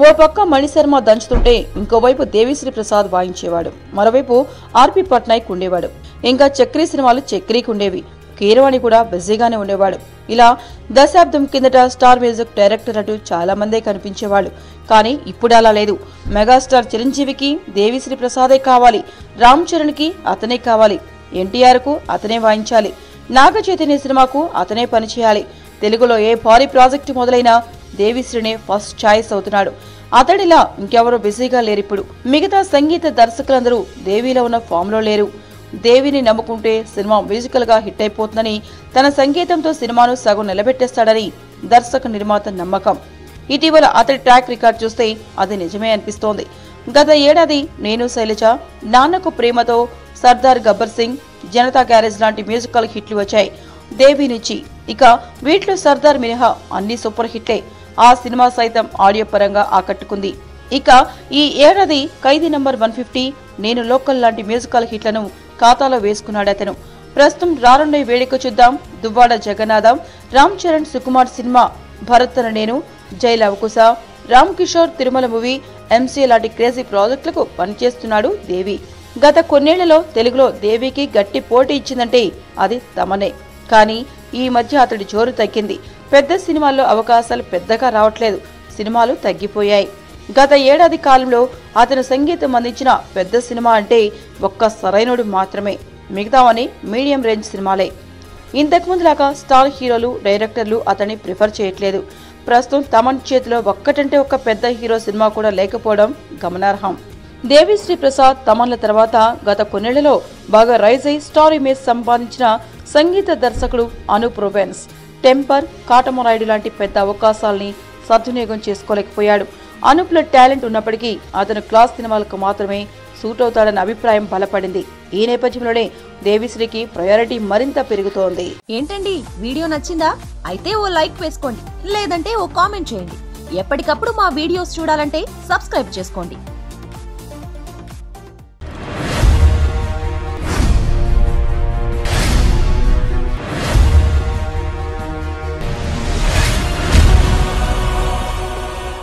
ఓ పక్క మణిశర్మ దంచుతుంటే ఇంకోవైపు దేవిశ్రీ ప్రసాద్ వాయించేవాడు. మరోవైపు ఆర్పి పట్నాయక్ ఉండేవాడు. ఇంకా చక్రీ సినిమాలు చక్రీకి ఉండేవి. కీరవాణి కూడా బిజీగానే ఉండేవాడు. ఇలా దశాబ్దం కిందట స్టార్ మ్యూజిక్ డైరెక్టర్ అంటూ చాలా మందే కనిపించేవాళ్ళు. కానీ ఇప్పుడు అలా లేదు. మెగాస్టార్ చిరంజీవికి దేవిశ్రీ ప్రసాదే కావాలి, రామ్ చరణ్ కి అతనే కావాలి, ఎన్టీఆర్ కు అతనే వాయించాలి, నాగ చైతన్య సినిమాకు అతనే పనిచేయాలి. తెలుగులో ఏ భారీ ప్రాజెక్టు మొదలైనా దేవిశ్రీనే ఫస్ట్ ఛాయిస్ అవుతున్నాడు. అతడిలా ఇంకెవరూ బిజీగా లేరిప్పుడు. మిగతా సంగీత దర్శకులందరూ దేవిలో ఉన్న ఫామ్ లో లేరు. దేవిని నమ్ముకుంటే సినిమా మ్యూజికల్ గా హిట్ అయిపోతుందని, తన సంగీతంతో సినిమాను సగం నిలబెట్టేస్తాడని దర్శక నిర్మాత నమ్మకం. ఇటీవల అతడి ట్రాక్ రికార్డ్ చూస్తే అది నిజమే అనిపిస్తోంది. గత ఏడాది నేను శైలజ, నాన్నకు ప్రేమతో, సర్దార్ గబ్బర్ సింగ్, జనతా గ్యారేజ్ లాంటి మ్యూజికల్ హిట్లు వచ్చాయి దేవి నుంచి. ఇక వీటిలో సర్దార్ మినహా అన్ని సూపర్ హిట్లే. ఆ సినిమా సైతం ఆడియో పరంగా ఆకట్టుకుంది. ఇక ఈ ఏడాది ఖైదీ నంబర్ 150, నేను లోకల్ లాంటి మ్యూజికల్ హిట్లను ఖాతాలో వేసుకున్నాడతను. ప్రస్తుతం రానుండే వేడుక చూద్దాం, దువ్వాడ జగన్నాథం, రామ్ చరణ్ సుకుమార్ సినిమా, భరత్ అనే నేను, జై లవకుశ, రామ్ కిషోర్ తిరుమల మూవీ, ఎంసీ లాంటి క్రేజీ ప్రాజెక్టులకు పనిచేస్తున్నాడు దేవి. గత కొన్నేళ్లలో తెలుగులో దేవికి గట్టి పోటీ ఇచ్చిందంటే అది తమనే. కానీ ఈ మధ్య అతడి జోరు తగ్గింది. పెద్ద సినిమాల్లో అవకాశాలు పెద్దగా రావట్లేదు. సినిమాలు తగ్గిపోయాయి. గత ఏడాది కాలంలో అతను సంగీతం అందించిన పెద్ద సినిమా అంటే ఒక్క సరైనడు మాత్రమే. మిగతావని మీడియం రేంజ్ సినిమాలే. ఇంతకుముందులాగా స్టార్ హీరోలు, డైరెక్టర్లు అతన్ని ప్రిఫర్ చేయట్లేదు. ప్రస్తుతం తమన్ చేతిలో ఒక్కటంటే ఒక్క పెద్ద హీరో సినిమా కూడా లేకపోవడం గమనార్హం. దేవిశ్రీ ప్రసాద్, తమన్ల తర్వాత గత కొన్నేళ్లలో బాగా రైజ్ అయి స్టార్ ఇమేజ్ సంపాదించిన సంగీత దర్శకుడు అనూప్ రూబెన్స్. టెంపర్, కాటమరాయుడు లాంటి పెద్ద అవకాశాలని సద్వినియోగం చేసుకోలేకపోయాడు. అనూప్లో టాలెంట్ ఉన్నప్పటికీ అతను క్లాస్ సినిమాలకు మాత్రమే సూట్ అవుతాడన్న అభిప్రాయం బలపడింది. ఈ నేపథ్యంలోనే దేవిశ్రీకి ప్రయారిటీ మరింత పెరుగుతోంది. ఏంటండి, వీడియో నచ్చిందా? అయితే ఓ లైక్ వేసుకోండి, లేదంటే ఓ కామెంట్ చేయండి. ఎప్పటికప్పుడు మా వీడియోస్ చూడాలంటే సబ్స్క్రైబ్ చేసుకోండి.